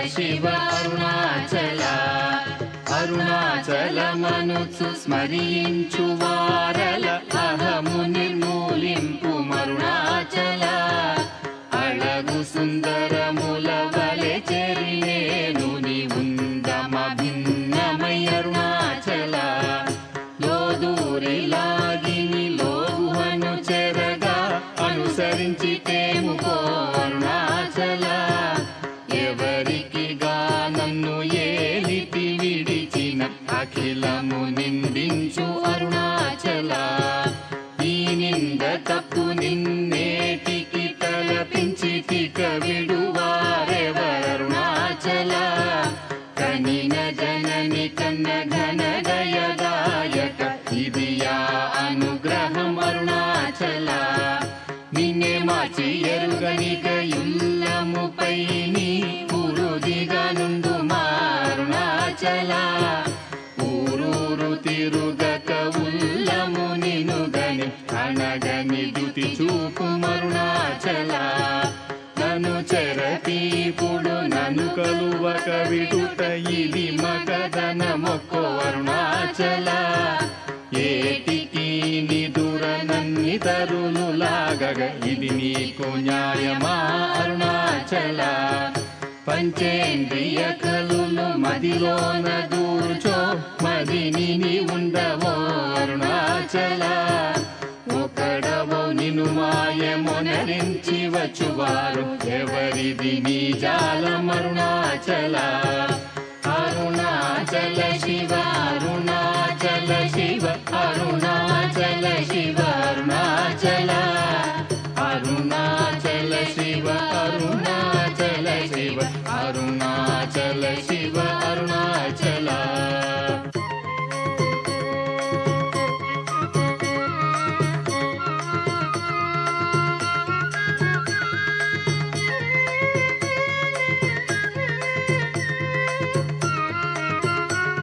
శివ అరుణాచల అరుణాచలమనుచు స్మరించు వారల అహము నిర్మూలింపు మరుణాచల అళగు సుందరముల వలె చెరినేను నీ ఉందమ భిన్నమై అరుణాచల లోదూరి లాగిని లోగుహను చెరగా అనుసరించి తేముకో అరుణాచల ఎవరికి నన్ను ఏలితి విడిచిన అఖిలము నిందించు అరుణాచల ఈ నింద తప్పు నిన్నేటికి తలపించి తిక విడువారెవరుణాచల కనిన జనని కన్న ఘన దయదాయక ఇది యా అనుగ్రహం అరుణాచల నిన్నే మార్చి ఎరుగనిక యుల్లముపై నీ పురుదిగా నుండు మారుణాచల ఊరూరు తిరుగక ఉల్లము నినుగని అనగని దుతి చూపు మరుణాచల నన్ను చెరపీపుడు నన్ను కలువక విడుట ఇది మగదన మొక్కో అరుణాచల ఏటికి నిదుర నన్ని తరులు లాగగ ఇది నీకు న్యాయమా అరుణాచల పంచేంద్రియ కలులు మదిలోన దూర్చో మదిని నీ ఉండవో అరుణాచల ఒకడవో నిను మాయమొనరించి వచ్చువారు ఎవరిది నీ జాలం అరుణాచల అరుణాచల శివ అరుణాచల